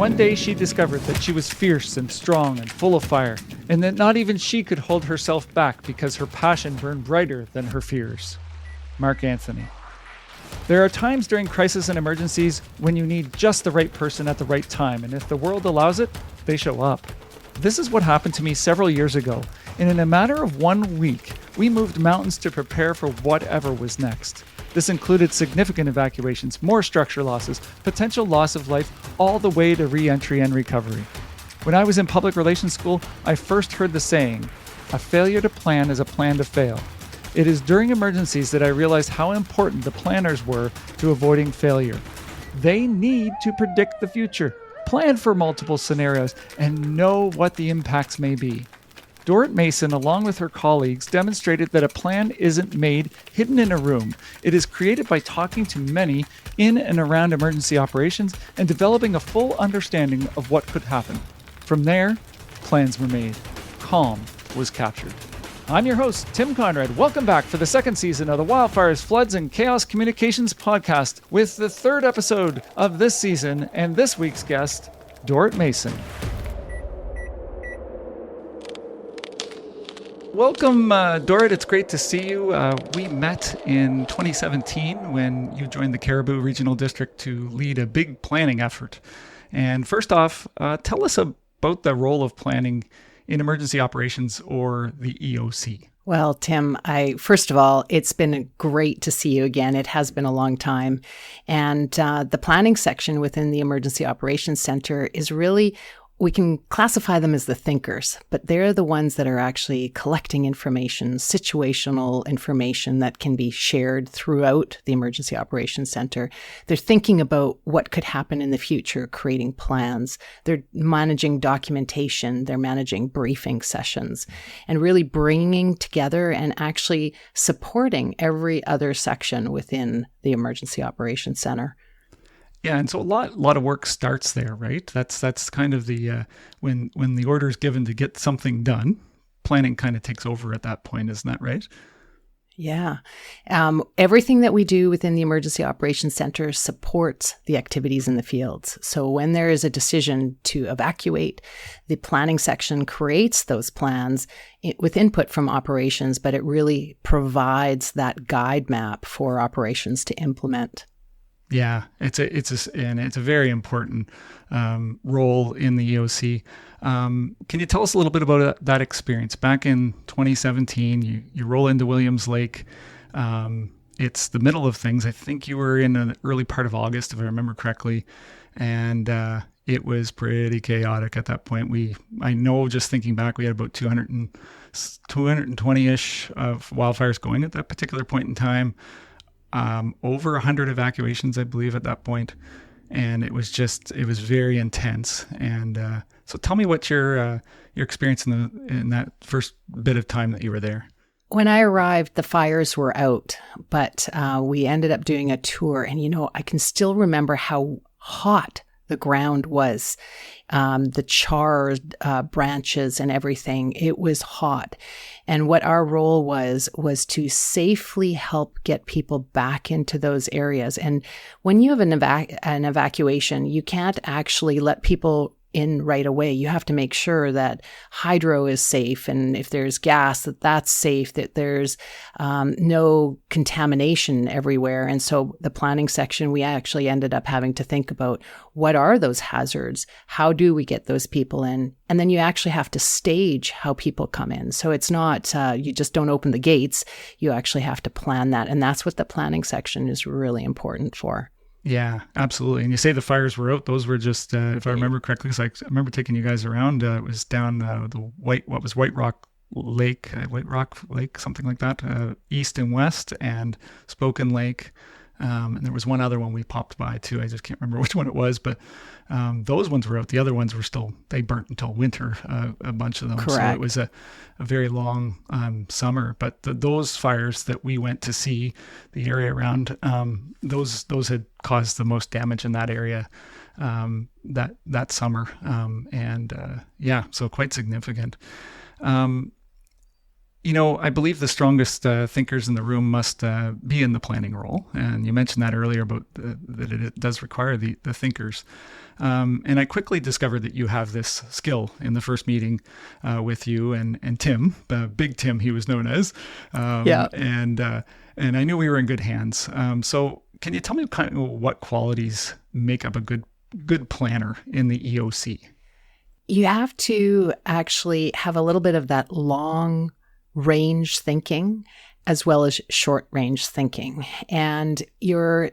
One day she discovered that she was fierce and strong and full of fire, and that not even she could hold herself back because her passion burned brighter than her fears. Mark Anthony. There are times during crisis and emergencies when you need just the right person at the right time, and if the world allows it, they show up. This is what happened to me several years ago, and in a matter of 1 week, we moved mountains to prepare for whatever was next. This included significant evacuations, more structure losses, potential loss of life, all the way to re-entry and recovery. When I was in public relations school, I first heard the saying, "A failure to plan is a plan to fail." It is during emergencies that I realized how important the planners were to avoiding failure. They need to predict the future, plan for multiple scenarios, and know what the impacts may be. Dorit Mason, along with her colleagues, demonstrated that a plan isn't made hidden in a room. It is created by talking to many in and around emergency operations and developing a full understanding of what could happen. From there, plans were made. Calm was captured. I'm your host, Tim Conrad. Welcome back for the second season of the Wildfires, Floods, and Chaos Communications podcast with the third episode of this season and this week's guest, Dorit Mason. Welcome, Dorit. It's great to see you. We met in 2017 when you joined the Cariboo Regional District to lead a big planning effort. And first off, tell us about the role of planning in emergency operations, or the EOC. Well, Tim, first of all, it's been great to see you again. It has been a long time. And the planning section within the Emergency Operations Center is really, we can classify them as the thinkers, but they're the ones that are actually collecting information, situational information that can be shared throughout the Emergency Operations Center. They're thinking about what could happen in the future, creating plans. They're managing documentation. They're managing briefing sessions and really bringing together and actually supporting every other section within the Emergency Operations Center. Yeah, and so a lot of work starts there, right? That's kind of the when the order is given to get something done, planning kind of takes over at that point, isn't that right? Yeah. Everything that we do within the Emergency Operations Center supports the activities in the fields. So when there is a decision to evacuate, the planning section creates those plans with input from operations, but it really provides that guide map for operations to implement. Yeah, it's a very important role in the EOC. Can you tell us a little bit about that experience? Back in 2017, you roll into Williams Lake. It's the middle of things. I think you were in an early part of August, if I remember correctly, and it was pretty chaotic at that point. I know, just thinking back, we had about 220-ish of wildfires going at that particular point in time. Over 100 evacuations, I believe, at that point. And it was very intense. And so tell me what your experience in that first bit of time that you were there. When I arrived, the fires were out, but we ended up doing a tour. And, I can still remember how hot the ground was, the charred branches and everything. It was hot. And what our role was to safely help get people back into those areas. And when you have an evacuation, you can't actually let people in right away. You have to make sure that hydro is safe, and if there's gas, that's safe, that there's no contamination everywhere. And so the planning section, we actually ended up having to think about, what are those hazards? How do we get those people in? And then you actually have to stage how people come in. So it's not, you just don't open the gates. You actually have to plan that. And that's what the planning section is really important for. Yeah, absolutely. And you say the fires were out. Those were just, if I remember correctly, because I remember taking you guys around. It was down White Rock Lake, something like that, east and west, and Spoken Lake. And there was one other one we popped by too. I just can't remember which one it was, but those ones were out. The other ones were still, they burnt until winter, a bunch of them. Correct. So it was a very long summer. But those fires that we went to see, the area around, those had caused the most damage in that area that summer. So quite significant. I believe the strongest thinkers in the room must be in the planning role. And you mentioned that earlier about that it does require the thinkers. And I quickly discovered that you have this skill in the first meeting with you and Tim, Big Tim, he was known as. Yeah. And I knew we were in good hands. So can you tell me kind of what qualities make up a good planner in the EOC? You have to actually have a little bit of that long range thinking as well as short range thinking. And you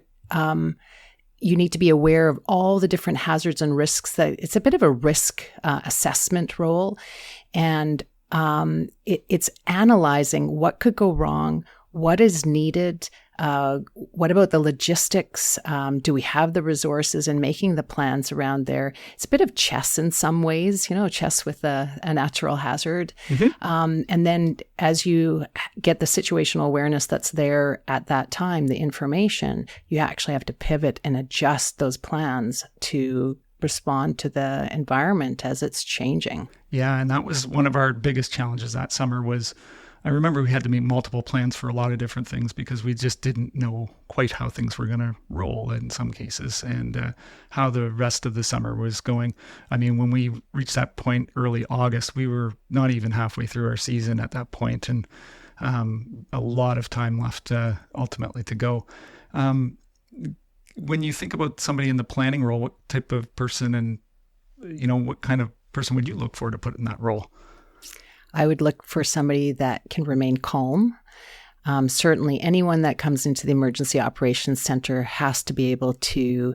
need to be aware of all the different hazards and risks. That it's a bit of a risk assessment role. And it's analyzing what could go wrong, what is needed, what about the logistics? Do we have the resources, and making the plans around there? It's a bit of chess in some ways, chess with a natural hazard. Mm-hmm. And then as you get the situational awareness that's there at that time, the information, you actually have to pivot and adjust those plans to respond to the environment as it's changing. Yeah, and that was one of our biggest challenges that summer was, I remember we had to make multiple plans for a lot of different things because we just didn't know quite how things were going to roll in some cases and how the rest of the summer was going. I mean, when we reached that point early August, we were not even halfway through our season at that point, and a lot of time left ultimately to go. When you think about somebody in the planning role, what type of person and, what kind of person would you look for to put in that role? I would look for somebody that can remain calm. Certainly anyone that comes into the Emergency Operations Center has to be able to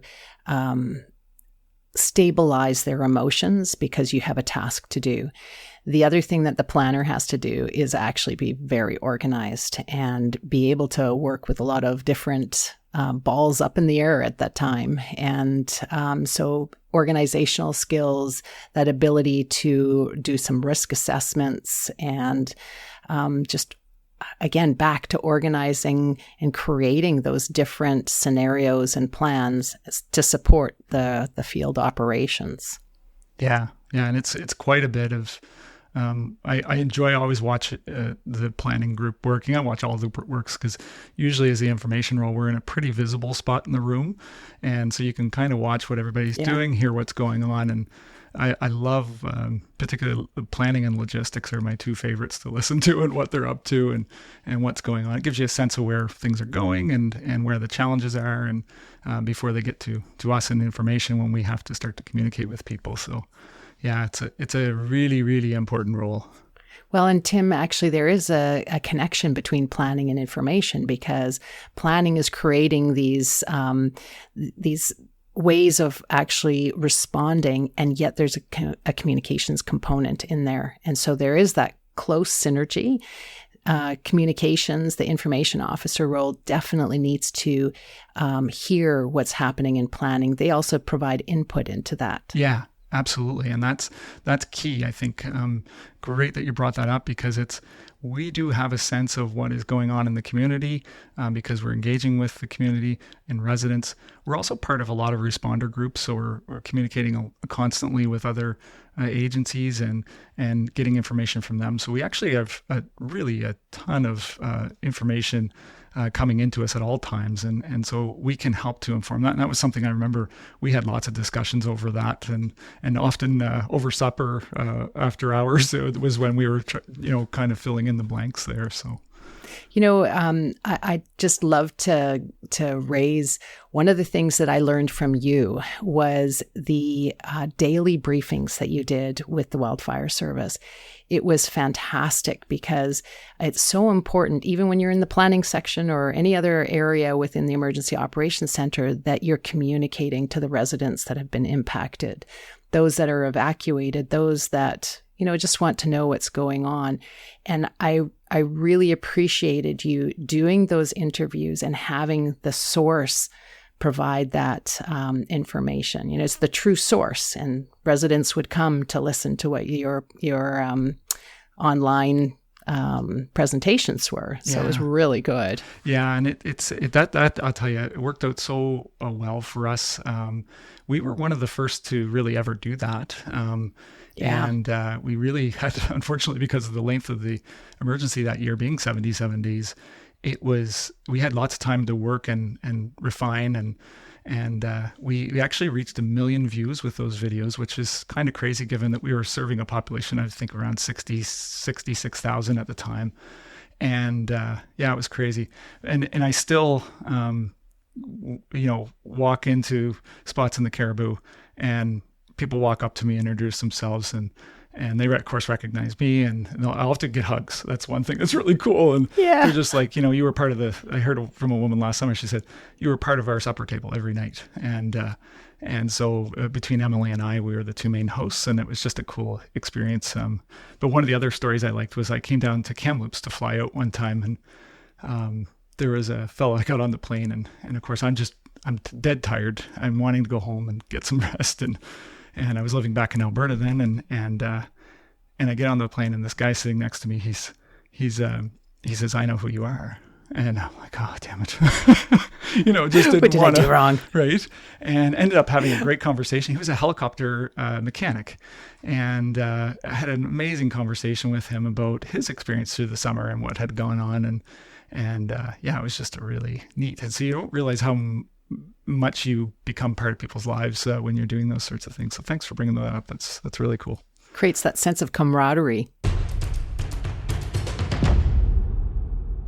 stabilize their emotions because you have a task to do. The other thing that the planner has to do is actually be very organized and be able to work with a lot of different balls up in the air at that time. And so organizational skills, that ability to do some risk assessments, and just, again, back to organizing and creating those different scenarios and plans to support the field operations. Yeah. And it's quite a bit of, I enjoy always watch the planning group working. I watch all the works because usually as the information role, we're in a pretty visible spot in the room. And so you can kind of watch what everybody's doing, hear what's going on. And I love, particularly planning and logistics are my two favorites to listen to and what they're up to and what's going on. It gives you a sense of where things are going and where the challenges are and before they get to us and information when we have to start to communicate with people. So yeah, it's a really, really important role. Well, and Tim, actually, there is a connection between planning and information, because planning is creating these ways of actually responding, and yet there's a communications component in there. And so there is that close synergy. Communications, the information officer role definitely needs to hear what's happening in planning. They also provide input into that. Yeah. Absolutely. And that's key. I think great that you brought that up, because we do have a sense of what is going on in the community because we're engaging with the community and residents. We're also part of a lot of responder groups, so we're communicating constantly with other agencies and getting information from them. So we actually have really a ton of information coming into us at all times. And so we can help to inform that. And that was something I remember we had lots of discussions over that, and often over supper after hours, it was when we were, kind of filling in the blanks there. So. I just love to raise one of the things that I learned from you was the daily briefings that you did with the wildfire service. It was fantastic because it's so important, even when you're in the planning section or any other area within the Emergency Operations Center, that you're communicating to the residents that have been impacted, those that are evacuated, those that just want to know what's going on. And I really appreciated you doing those interviews and having the source provide that information. It's the true source, and residents would come to listen to what your online presentations were. So it was really good. Yeah, and that I'll tell you, it worked out so well for us. We were one of the first to really ever do that. Yeah. And we really had, unfortunately, because of the length of the emergency that year being 77 days, we had lots of time to work and refine, and we actually reached 1 million views with those videos, which is kind of crazy given that we were serving a population, I think, around 66,000 at the time. And it was crazy. And I still, walk into spots in the Caribou, and people walk up to me and introduce themselves, and they of course recognize me, and I'll have to get hugs. That's one thing that's really cool. And Yeah. they're just like, you were part of I heard from a woman last summer, she said, you were part of our supper table every night. And so between Emily and I, we were the two main hosts, and it was just a cool experience. But one of the other stories I liked was I came down to Kamloops to fly out one time, and there was a fellow I got on the plane, and of course I'm dead tired. I'm wanting to go home and get some rest, and I was living back in Alberta then, and I get on the plane, and this guy sitting next to me, he says, "I know who you are," and I'm like, "Oh, damn it!" Just didn't What did want I do wrong? Right? And ended up having a great conversation. He was a helicopter mechanic, and I had an amazing conversation with him about his experience through the summer and what had gone on, and it was just a really neat. And so you don't realize how much you become part of people's lives when you're doing those sorts of things. So thanks for bringing that up. That's really cool. Creates that sense of camaraderie.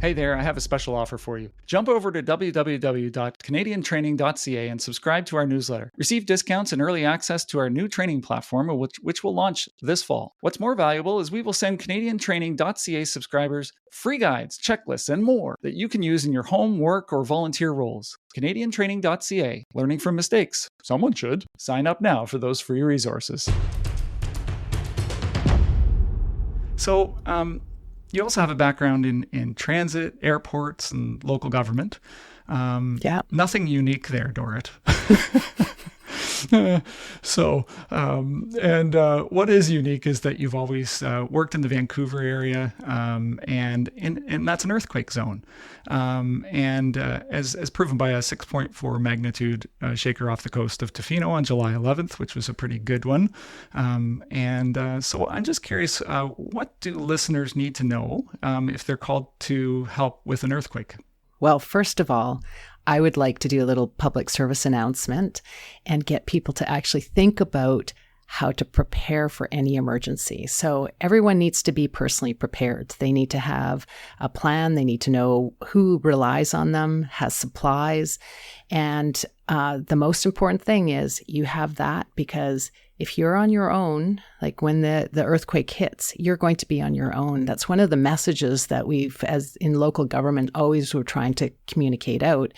Hey there, I have a special offer for you. Jump over to www.canadiantraining.ca and subscribe to our newsletter. Receive discounts and early access to our new training platform, which will launch this fall. What's more valuable is we will send canadiantraining.ca subscribers free guides, checklists, and more that you can use in your home, work, or volunteer roles. canadiantraining.ca. Learning from mistakes. Someone should. Sign up now for those free resources. So, you also have a background in transit, airports, and local government. Nothing unique there, Dorit. What is unique is that you've always worked in the Vancouver area, and that's an earthquake zone. As proven by a 6.4 magnitude shaker off the coast of Tofino on July 11th, which was a pretty good one. So I'm just curious, what do listeners need to know if they're called to help with an earthquake? Well, first of all, I would like to do a little public service announcement and get people to actually think about how to prepare for any emergency. So everyone needs to be personally prepared. They need to have a plan. They need to know who relies on them, has supplies. And the most important thing is you have that, because if you're on your own, like when the earthquake hits, you're going to be on your own. That's one of the messages that we've, as in local government, always were trying to communicate out,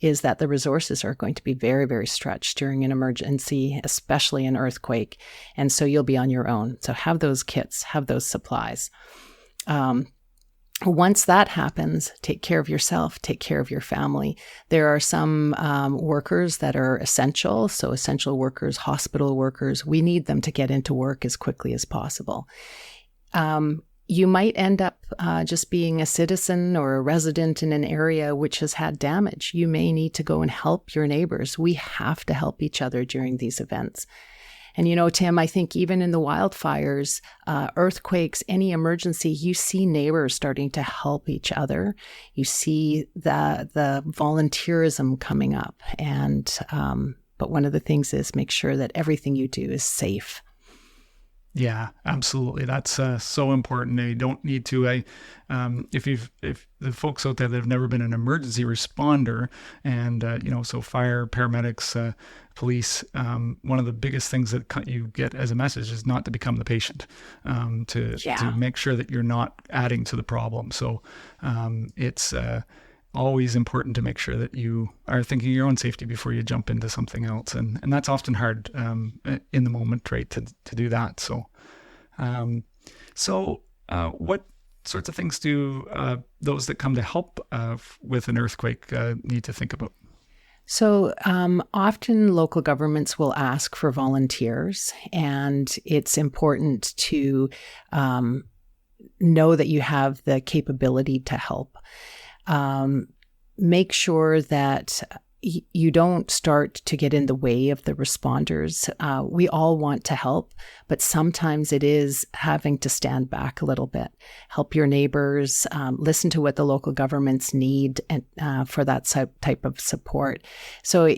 is that the resources are going to be very, very stretched during an emergency, especially an earthquake. And so you'll be on your own. So have those kits, have those supplies. Once that happens, take care of yourself, take care of your family. There are some workers that are essential. So essential workers, hospital workers, we need them to get into work as quickly as possible. You might end up just being a citizen or a resident in an area which has had damage. You may need to go and help your neighbors. We have to help each other during these events. And, Tim, I think even in the wildfires, earthquakes, any emergency, you see neighbors starting to help each other. You see the volunteerism coming up. And but one of the things is make sure that everything you do is safe. Yeah, absolutely. That's so important. You don't need to. If the folks out there that have never been an emergency responder, and so fire, paramedics, police, one of the biggest things that you get as a message is not to become the patient, to make sure that you're not adding to the problem. So it's always important to make sure that you are thinking your own safety before you jump into something else. And that's often hard in the moment, right, to do that. So what sorts of things do those that come to help with an earthquake need to think about? So often local governments will ask for volunteers, and it's important to know that you have the capability to help. Make sure that you don't start to get in the way of the responders. We all want to help, but sometimes it is having to stand back a little bit, help your neighbors, listen to what the local governments need and for that type of support. So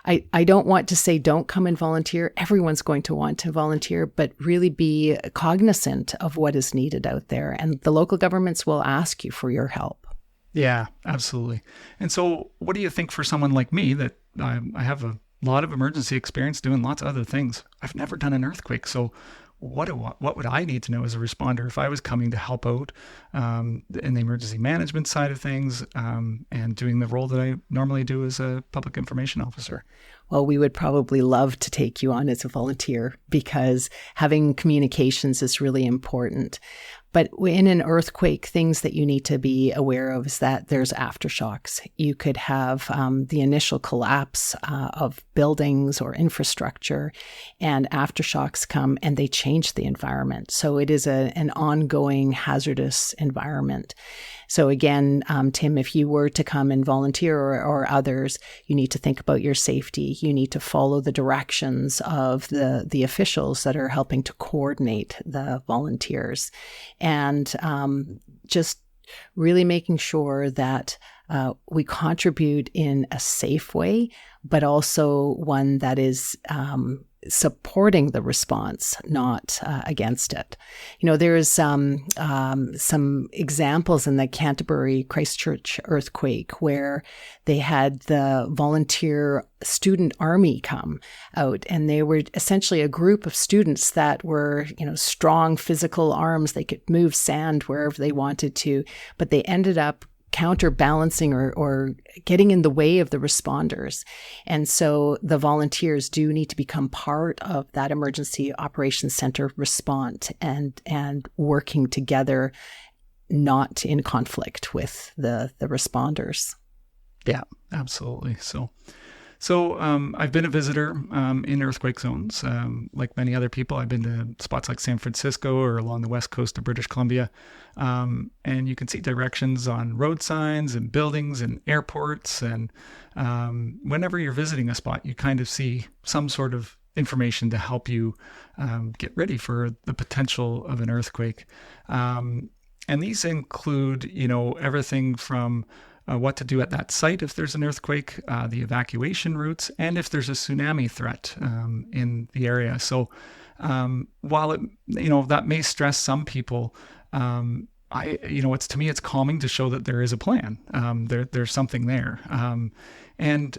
I don't want to say don't come and volunteer. Everyone's going to want to volunteer, but really be cognizant of what is needed out there. And the local governments will ask you for your help. Yeah, absolutely. And so what do you think for someone like me that I have a lot of emergency experience doing lots of other things? I've never done an earthquake. So what would I need to know as a responder if I was coming to help out in the emergency management side of things and doing the role that I normally do as a public information officer? Well, we would probably love to take you on as a volunteer because having communications is really important. But in an earthquake, things that you need to be aware of is that there's aftershocks. You could have the initial collapse of buildings or infrastructure, and aftershocks come and they change the environment. So it is an ongoing hazardous environment. So again, Tim, if you were to come and volunteer or others, you need to think about your safety. You need to follow the directions of the officials that are helping to coordinate the volunteers. And just really making sure that we contribute in a safe way, but also one that is supporting the response, not against it. You know, there's some examples in the Canterbury Christchurch earthquake where they had the volunteer student army come out, and they were essentially a group of students that were, strong physical arms. They could move sand wherever they wanted to, but they ended up counterbalancing or getting in the way of the responders. And so the volunteers do need to become part of that emergency operations center response and working together, not in conflict with the responders. Yeah, absolutely. So I've been a visitor in earthquake zones. Like many other people, I've been to spots like San Francisco or along the west coast of British Columbia. And you can see directions on road signs and buildings and airports. And whenever you're visiting a spot, you kind of see some sort of information to help you get ready for the potential of an earthquake. And these include, everything from what to do at that site if there's an earthquake, the evacuation routes, and if there's a tsunami threat in the area. So while that may stress some people, to me it's calming to show that there is a plan. There's something there. And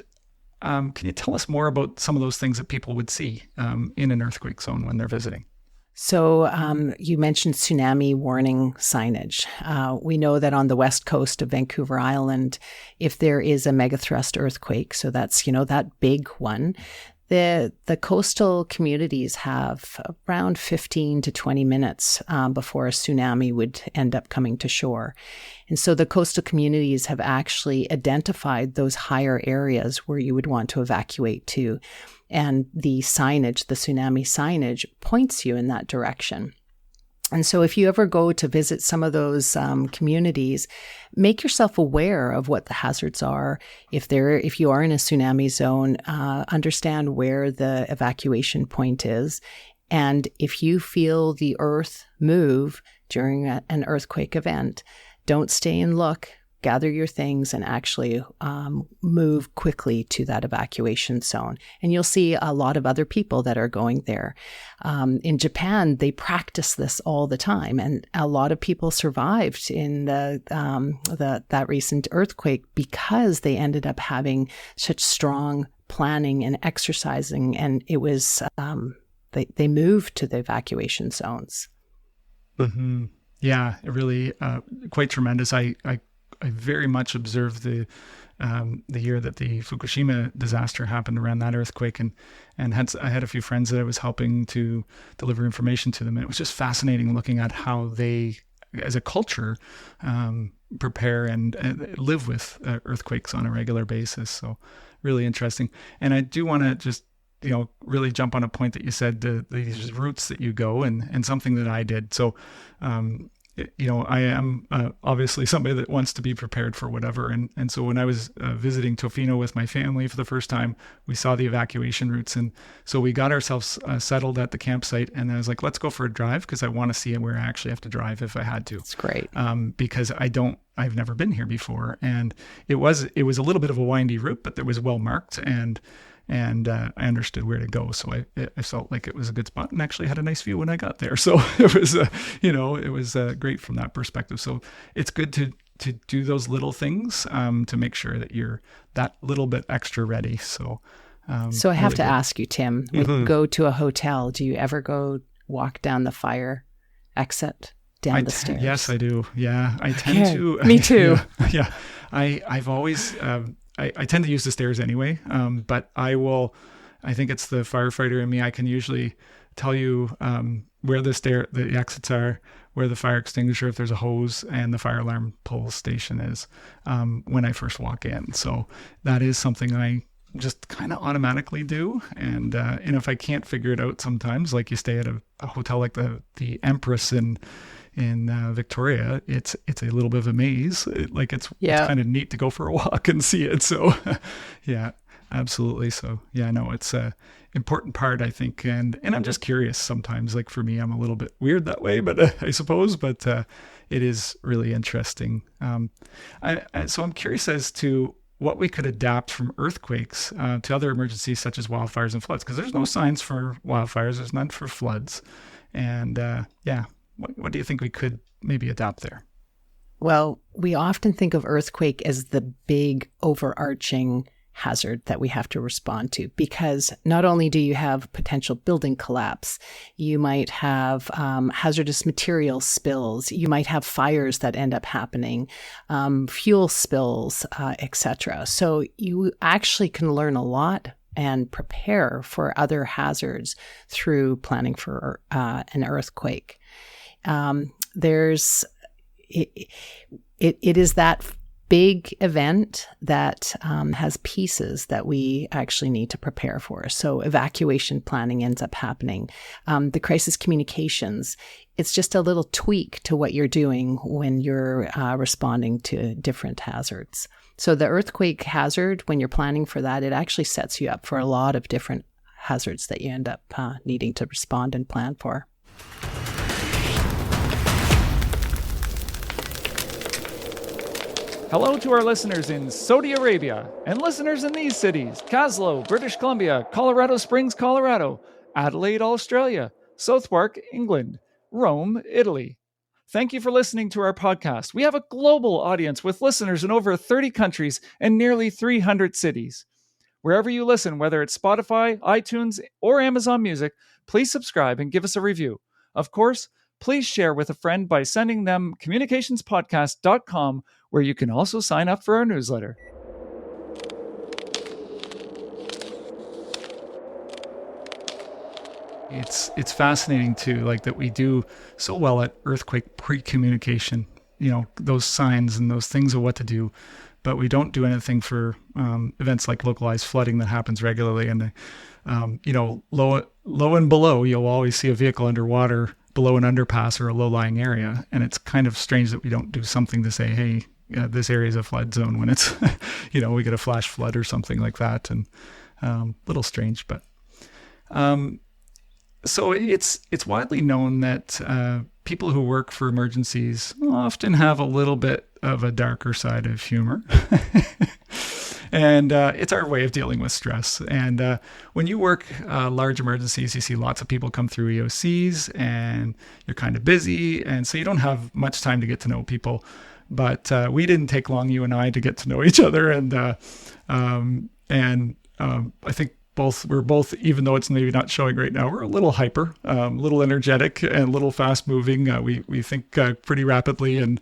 can you tell us more about some of those things that people would see in an earthquake zone when they're visiting? So you mentioned tsunami warning signage. We know that on the west coast of Vancouver Island, if there is a megathrust earthquake, so that's, that big one, the coastal communities have around 15 to 20 minutes before a tsunami would end up coming to shore. And so the coastal communities have actually identified those higher areas where you would want to evacuate to. And the signage, the tsunami signage, points you in that direction. And so if you ever go to visit some of those communities, make yourself aware of what the hazards are. If you are in a tsunami zone, understand where the evacuation point is. And if you feel the earth move during an earthquake event, don't stay and look. Gather your things and actually move quickly to that evacuation zone. And you'll see a lot of other people that are going there. In Japan, they practice this all the time, and a lot of people survived in that recent earthquake because they ended up having such strong planning and exercising, and it was they moved to the evacuation zones. Mm-hmm. Yeah, it really quite tremendous. I very much observed the year that the Fukushima disaster happened around that earthquake, and I had a few friends that I was helping to deliver information to them. And it was just fascinating looking at how they, as a culture, prepare and live with earthquakes on a regular basis. So really interesting. And I do want to just really jump on a point that you said, these routes that you go and something that I did. So I am obviously somebody that wants to be prepared for whatever. And so when I was visiting Tofino with my family for the first time, we saw the evacuation routes. And so we got ourselves settled at the campsite. And I was like, let's go for a drive because I want to see where I actually have to drive if I had to. It's great. Because I've never been here before. And it was a little bit of a windy route, but it was well marked. And I understood where to go. So I felt like it was a good spot and actually had a nice view when I got there. So it was, it was great from that perspective. So it's good to do those little things to make sure that you're that little bit extra ready. So I have to ask you, Tim, when you go to a hotel, do you ever go walk down the fire exit down the stairs? Yes, I do. Yeah, I tend to. Me too. Yeah. I've always... I tend to use the stairs anyway, but I think it's the firefighter in me. I can usually tell you where the exits are, where the fire extinguisher, if there's a hose, and the fire alarm pull station is when I first walk in. So that is something I just kind of automatically do. And if I can't figure it out sometimes, like you stay at a hotel like the Empress in Victoria, it's a little bit of a maze. It's kind of neat to go for a walk and see it. So yeah, absolutely. So yeah, no, it's a important part, I think. And I'm just curious sometimes, like for me, I'm a little bit weird that way, but I suppose, but it is really interesting. So I'm curious as to what we could adapt from earthquakes to other emergencies such as wildfires and floods, because there's no signs for wildfires. There's none for floods. And what do you think we could maybe adapt there? Well, we often think of earthquake as the big overarching hazard that we have to respond to, because not only do you have potential building collapse, you might have hazardous material spills, you might have fires that end up happening, fuel spills, etc. So you actually can learn a lot and prepare for other hazards through planning for an earthquake. It is that big event that has pieces that we actually need to prepare for. So evacuation planning ends up happening. The crisis communications, it's just a little tweak to what you're doing when you're responding to different hazards. So the earthquake hazard, when you're planning for that, it actually sets you up for a lot of different hazards that you end up needing to respond and plan for. Hello to our listeners in Saudi Arabia and listeners in these cities: Caslow, British Columbia, Colorado Springs, Colorado, Adelaide, Australia, Southwark, England, Rome, Italy. Thank you for listening to our podcast. We have a global audience with listeners in over 30 countries and nearly 300 cities. Wherever you listen, whether it's Spotify, iTunes, or Amazon Music, please subscribe and give us a review. Of course, please share with a friend by sending them communicationspodcast.com, where you can also sign up for our newsletter. It's fascinating too, like that we do so well at earthquake pre-communication, those signs and those things of what to do, but we don't do anything for events like localized flooding that happens regularly. And low and below, you'll always see a vehicle underwater below an underpass or a low-lying area. And it's kind of strange that we don't do something to say, hey, this area is a flood zone when it's, we get a flash flood or something like that. And a little strange, but so it's widely known that people who work for emergencies often have a little bit of a darker side of humor. And it's our way of dealing with stress. And when you work large emergencies, you see lots of people come through EOCs and you're kind of busy. And so you don't have much time to get to know people. But we didn't take long, you and I, to get to know each other. And I think we're both, even though it's maybe not showing right now, we're a little hyper, a little energetic and a little fast moving. We think pretty rapidly, and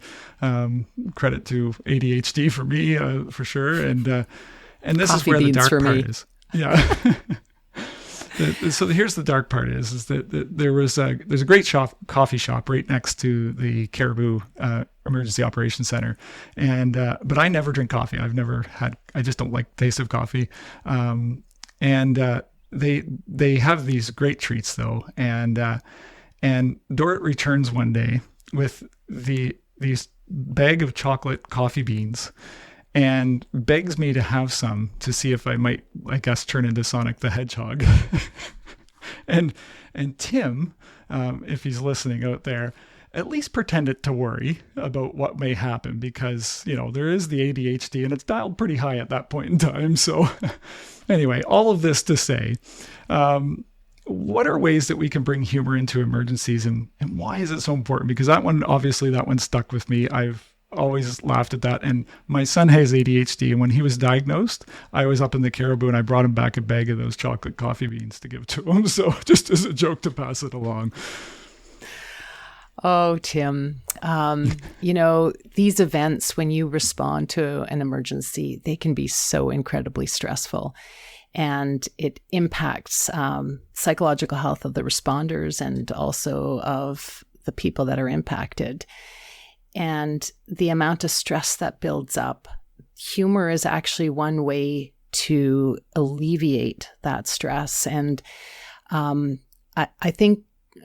credit to ADHD for me, for sure. And this Coffee is where the dark part me. is. Yeah. So here's the dark part is that there's a great coffee shop right next to the Caribou Emergency Operations Center, and but I never drink coffee. I just don't like the taste of coffee. And they have these great treats though, and Dorit returns one day with these bag of chocolate coffee beans and begs me to have some to see if I might, I guess, turn into Sonic the Hedgehog. and Tim, if he's listening out there, at least pretended to worry about what may happen because, there is the ADHD and it's dialed pretty high at that point in time. So anyway, all of this to say, what are ways that we can bring humor into emergencies and why is it so important? Because that one stuck with me. I've always laughed at that. And my son has ADHD. And when he was diagnosed, I was up in the Caribou and I brought him back a bag of those chocolate coffee beans to give to him. So just as a joke to pass it along. Oh, Tim, these events, when you respond to an emergency, they can be so incredibly stressful. And it impacts psychological health of the responders and also of the people that are impacted. And the amount of stress that builds up, humor is actually one way to alleviate that stress. And I think,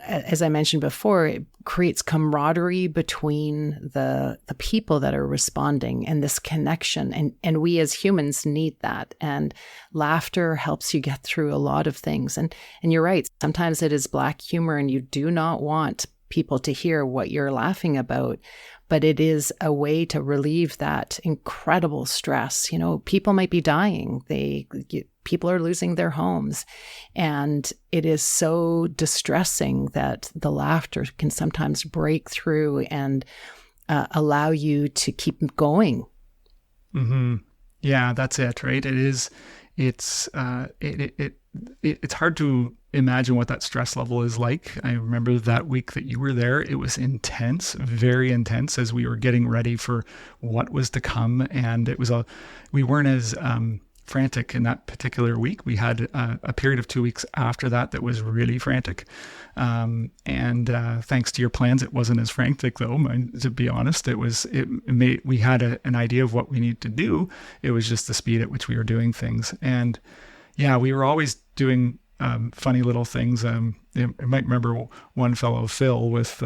as I mentioned before, it creates camaraderie between the people that are responding and this connection. And we as humans need that. And laughter helps you get through a lot of things. And you're right. Sometimes it is black humor and you do not want people to hear what you're laughing about. But it is a way to relieve that incredible stress. People might be dying. People are losing their homes. And it is so distressing that the laughter can sometimes break through and allow you to keep going. Mm-hmm. Yeah, that's it, right? It's hard to imagine what that stress level is like. I remember that week that you were there, it was intense, very intense as we were getting ready for what was to come. And we weren't as frantic in that particular week. We had a period of 2 weeks after that was really frantic. And thanks to your plans, it wasn't as frantic though, to be honest. We had an idea of what we needed to do. It was just the speed at which we were doing things. And yeah, we were always doing funny little things. You might remember one fellow, Phil, with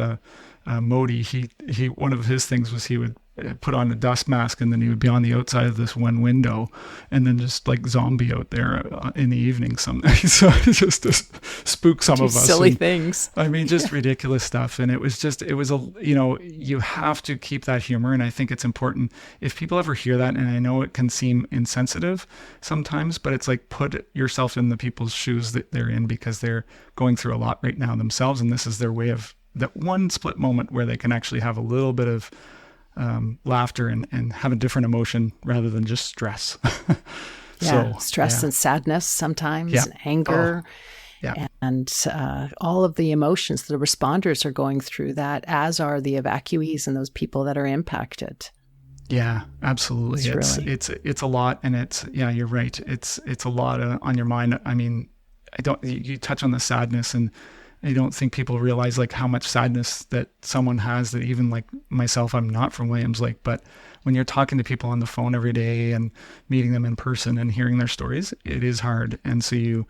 Modi. He one of his things was he would put on a dust mask and then he would be on the outside of this one window and then just like zombie out there in the evening some nights. So just to spook some of us. Silly things. I mean, just ridiculous stuff. And you have to keep that humor. And I think it's important if people ever hear that, and I know it can seem insensitive sometimes, but it's like put yourself in the people's shoes that they're in because they're going through a lot right now themselves. And this is their way of that one split moment where they can actually have a little bit of laughter and have a different emotion rather than just stress. Stress and sadness sometimes, and anger, and all of the emotions. The responders are going through that, as are the evacuees and those people that are impacted. Yeah, absolutely. It's a lot, and you're right. It's a lot on your mind. I mean, you touch on the sadness, and I don't think people realize like how much sadness that someone has, that even like myself, I'm not from Williams Lake, but when you're talking to people on the phone every day and meeting them in person and hearing their stories, it is hard. And so you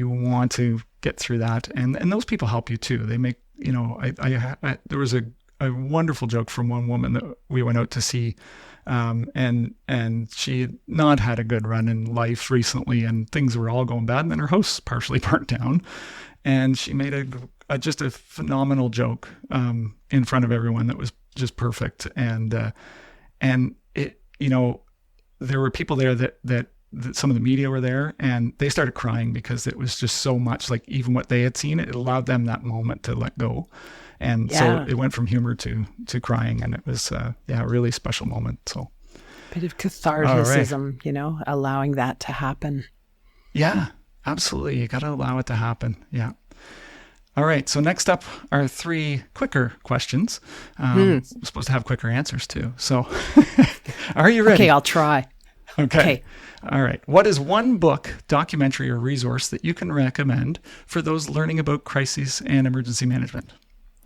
want to get through that. And those people help you too. They make, there was a wonderful joke from one woman that we went out to see. And she had not had a good run in life recently and things were all going bad. And then her house partially burnt down. And she made just a phenomenal joke in front of everyone that was just perfect. And it, there were people there that some of the media were there, and they started crying because it was just so much like even what they had seen. It allowed them that moment to let go, and so it went from humor to crying, and it was a really special moment. So, bit of catharticism, allowing that to happen. Yeah. Absolutely. You got to allow it to happen. Yeah. All right. So next up are 3 quicker questions. We're supposed to have quicker answers too. So are you ready? Okay, I'll try. Okay. All right. What is one book, documentary, or resource that you can recommend for those learning about crises and emergency management?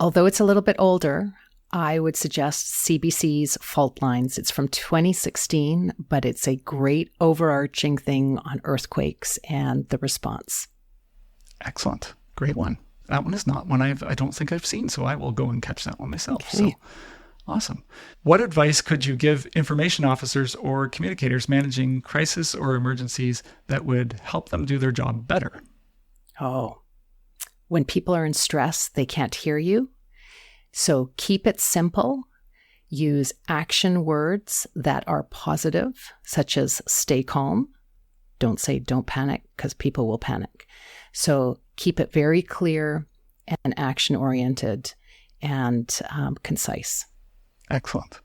Although it's a little bit older, I would suggest CBC's Fault Lines. It's from 2016, but it's a great overarching thing on earthquakes and the response. Excellent. Great one. That one is not one I don't think I've seen, so I will go and catch that one myself. Okay. So Awesome. What advice could you give information officers or communicators managing crisis or emergencies that would help them do their job better? Oh, when people are in stress, they can't hear you. So keep it simple. Use action words that are positive, such as stay calm. Don't say don't panic, because people will panic. So keep it very clear and action-oriented and concise. Excellent.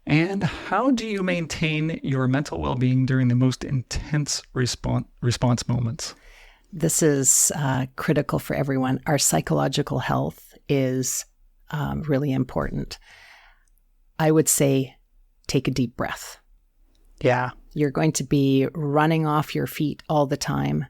And how do you maintain your mental well-being during the most intense response moments? This is critical for everyone. Our psychological health is really important. I would say take a deep breath. Yeah. You're going to be running off your feet all the time.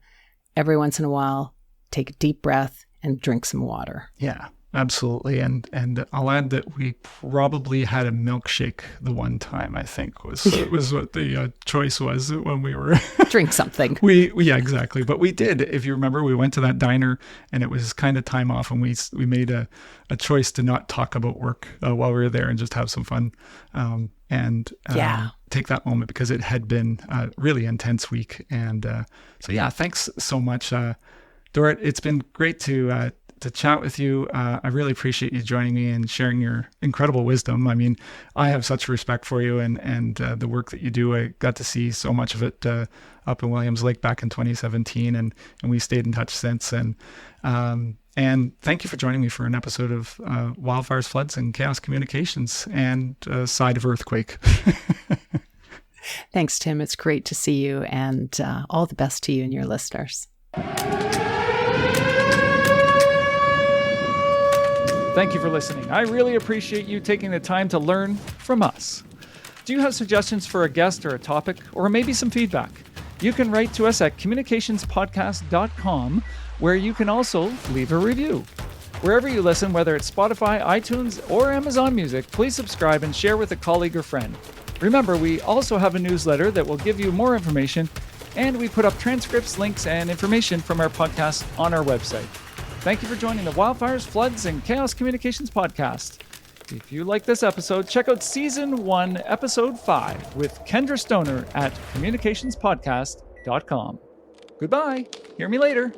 Every once in a while, take a deep breath and drink some water. Yeah, absolutely. And I'll add that we probably had a milkshake the one time, I think, was what the choice was when we were... Drink something. Yeah, exactly. But we did. If you remember, we went to that diner and it was kind of time off, and we made a choice to not talk about work while we were there and just have some fun and take that moment, because it had been a really intense week. And so, yeah, thanks so much, Dorit. It's been great to chat with you. I really appreciate you joining me and sharing your incredible wisdom. I mean, I have such respect for you and the work that you do. I got to see so much of it up in Williams Lake back in 2017, and we stayed in touch since. And thank you for joining me for an episode of Wildfires, Floods, and Chaos Communications and Side of Earthquake. Thanks, Tim. It's great to see you, and all the best to you and your listeners. Thank you for listening. I really appreciate you taking the time to learn from us. Do you have suggestions for a guest or a topic, or maybe some feedback? You can write to us at communicationspodcast.com, where you can also leave a review. Wherever you listen, whether it's Spotify, iTunes, or Amazon Music, please subscribe and share with a colleague or friend. Remember, we also have a newsletter that will give you more information, and we put up transcripts, links, and information from our podcast on our website. Thank you for joining the Wildfires, Floods, and Chaos Communications podcast. If you like this episode, check out Season 1, Episode 5 with Kendra Stoner at communicationspodcast.com. Goodbye. Hear me later.